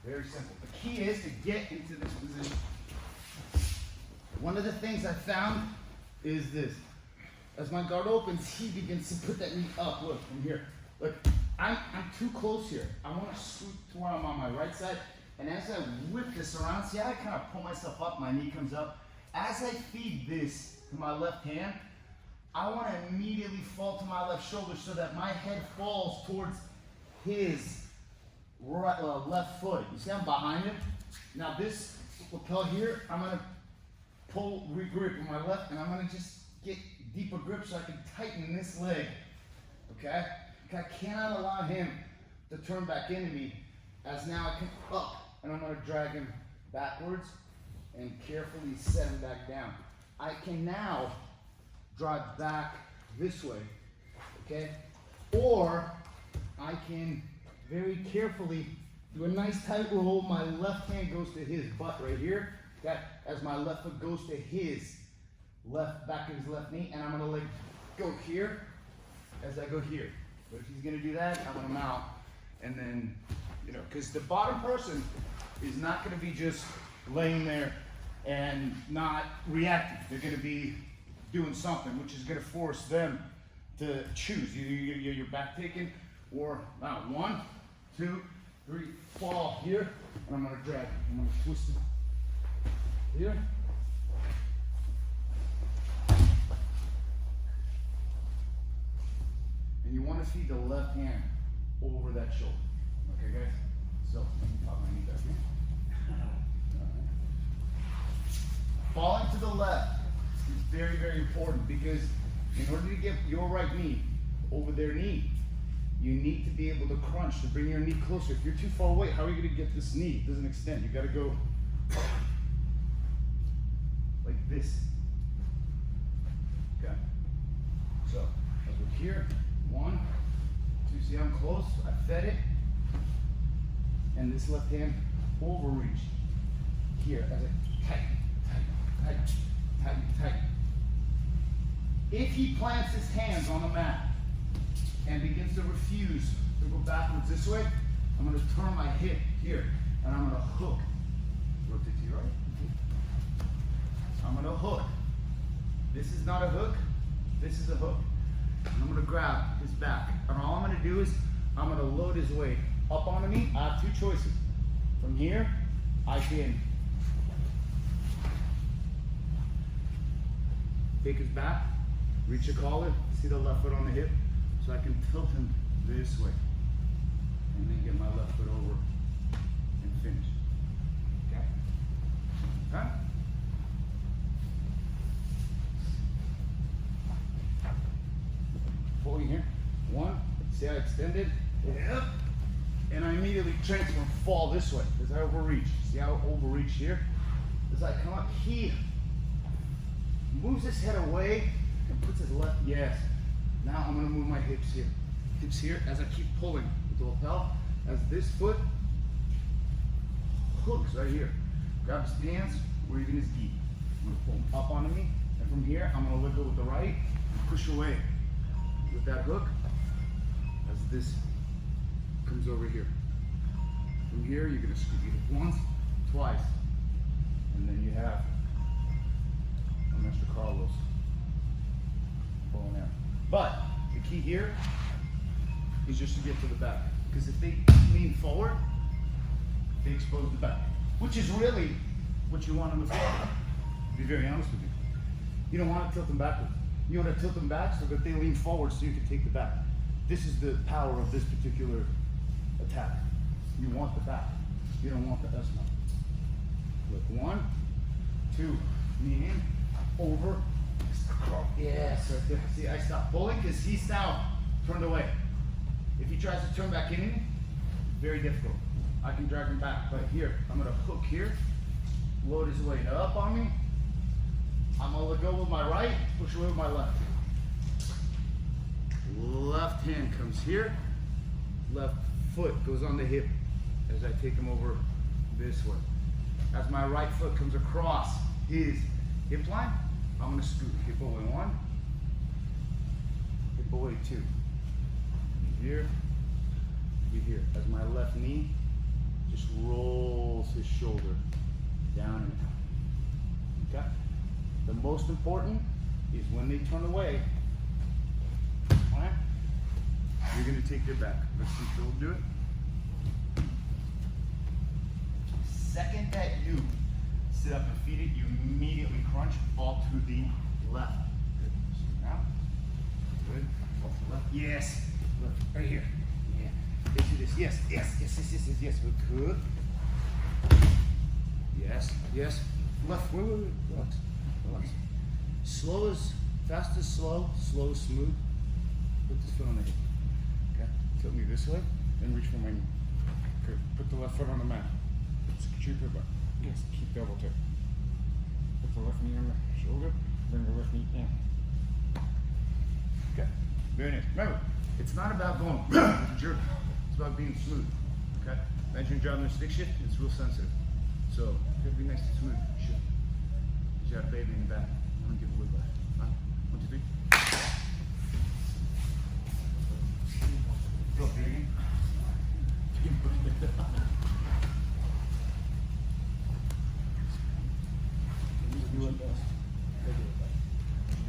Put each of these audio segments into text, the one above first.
Very simple. The key is to get into this position. One of the things I found is this. As my guard opens, he begins to put that knee up. Look, from here. Look, I'm too close here. I want to scoot to where I'm on my right side. And as I whip this around, see how I kind of pull myself up, my knee comes up. As I feed this to my left hand, I want to immediately fall to my left shoulder so that my head falls towards his right, left foot. You see I'm behind him? Now this lapel here, I'm going to pull, regrip with my left, and I'm going to just get deeper grip so I can tighten this leg, okay? I cannot allow him to turn back into me, as now I come up, and I'm going to drag him backwards and carefully set him back down. I can now drive back this way, okay? Or I can very carefully do a nice tight roll. My left hand goes to his butt right here, okay? As my left foot goes to his left, back of his left knee, and I'm gonna like go here as I go here. But if he's gonna do that, I'm gonna mount, and then, you know, because the bottom person is not gonna be just laying there and not reacting. They're gonna be doing something, which is gonna force them to choose. Either you're back taking, or now 1, 2, 3, fall here, and I'm gonna drag it. I'm gonna twist it here. And you want to feed the left hand over that shoulder. Okay, guys? So, let me pop my knee back here. Falling to the left is very, very important, because in order to get your right knee over their knee, you need to be able to crunch, to bring your knee closer. If you're too far away, how are you going to get this knee? It doesn't extend. You got to go like this. Okay? So, as we're here, 1, 2, see I'm close? I fed it. And this left hand overreach here as I tighten. If he plants his hands on the mat and begins to refuse to go backwards this way, I'm going to turn my hip here and I'm going to hook. Rotate to your right. I'm going to hook. This is not a hook. This is a hook. And I'm going to grab his back. And all I'm going to do is I'm going to load his weight up onto me. I have 2 choices. From here, I can take his back, reach a collar, see the left foot on the hip, so I can tilt him this way. And then get my left foot over and finish. Okay? Okay? Pulling here. 1, see how I extended? Yep. And I immediately transfer and fall this way as I overreach. See how I overreach here? As I come up, he moves his head away and puts his left, yes. Now I'm gonna move my hips here. Hips here as I keep pulling with the lapel, as this foot hooks right here. Grab his pants or even his gi. I'm gonna pull him up onto me, and from here, I'm gonna let go with the right and push away with that hook as this comes over here. From here, you're gonna scoop it once, twice, and then you have a Mr. Carlos pulling out. But the key here is just to get to the back, because if they lean forward, they expose the back, which is really what you want on the floor. To be very honest with you, you don't want to tilt them backwards. You want to tilt them back so that they lean forward, so you can take the back. This is the power of this particular attack. You want the back. You don't want the S-mount. Look, 1, 2, knee in, over, yes, right there. See, I stopped pulling because he's now turned away. If he tries to turn back in, very difficult. I can drag him back, but here, I'm gonna hook here, load his weight up on me. I'm gonna go with my right, push away with my left. Left hand comes here, left foot goes on the hip as I take him over this way. As my right foot comes across his hip line, I'm gonna scoot hip away 1, hip away 2. Here, be here. As my left knee just rolls his shoulder down and out. Okay? The most important is when they turn away, right? You're gonna take their back. Let's see Phil do it. Second that you sit up and feed it, you immediately crunch all to the left. Good. Now, good. Off the left. Yes. Look, right here. Yeah. Let's do this. Yes, yes, yes, yes, yes, yes, yes. We're good. Yes, yes. Left. Wait. Relax. Relax. Slow is fast is slow, slow is smooth. Put this foot on the hip. Okay? Tilt me this way and reach for my knee. Okay. Put the left foot on the mat. Keep your butt. Yes. Keep double tip. Put the left knee on the shoulder. Bring the left knee in. Okay. Very nice. Remember, it's not about going jerk. It's about being smooth. Okay? Imagine you're driving a stick shift. It's real sensitive. So you gotta be nice and smooth. Shift. You got a baby in the back. I'm gonna give a whiplash. 1, 2, 3. Go, do it again. Do it best.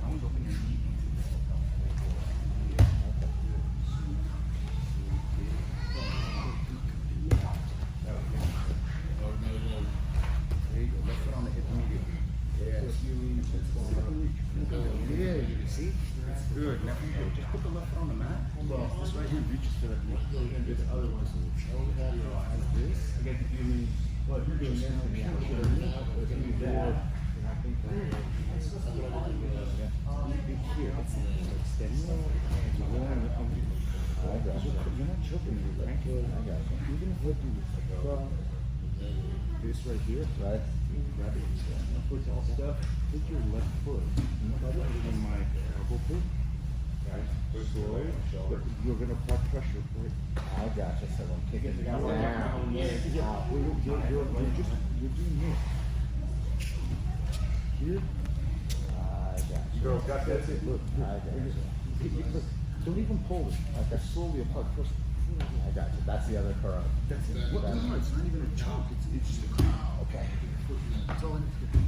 Always open your knee into this. There you go. Left foot on the hip immediately. Yes. Yeah, you can see? That's good. Now you go. Just put the left foot on the mat. Yes. This right hand reaches for that knee. This other one. Like this. I get the feeling. Well, if you're doing this, you should do that. I think here, it's like steady. You're not choking me, right? I got you. Even if you do this right here, right? Grab it. Put all stuff. Put your left foot in my elbow put. Right? Slow. But you're gonna apply pressure, right? I got you. So I'm kicking it down. You're doing this. Here. I got you. Girl, got that? Look, I got you. Look, don't even pull it. Okay. Slowly apart. First. I got you. That's the other curl. That's it. What, no, it's not even a choke. It's just a curl. Okay. That's all I need to do.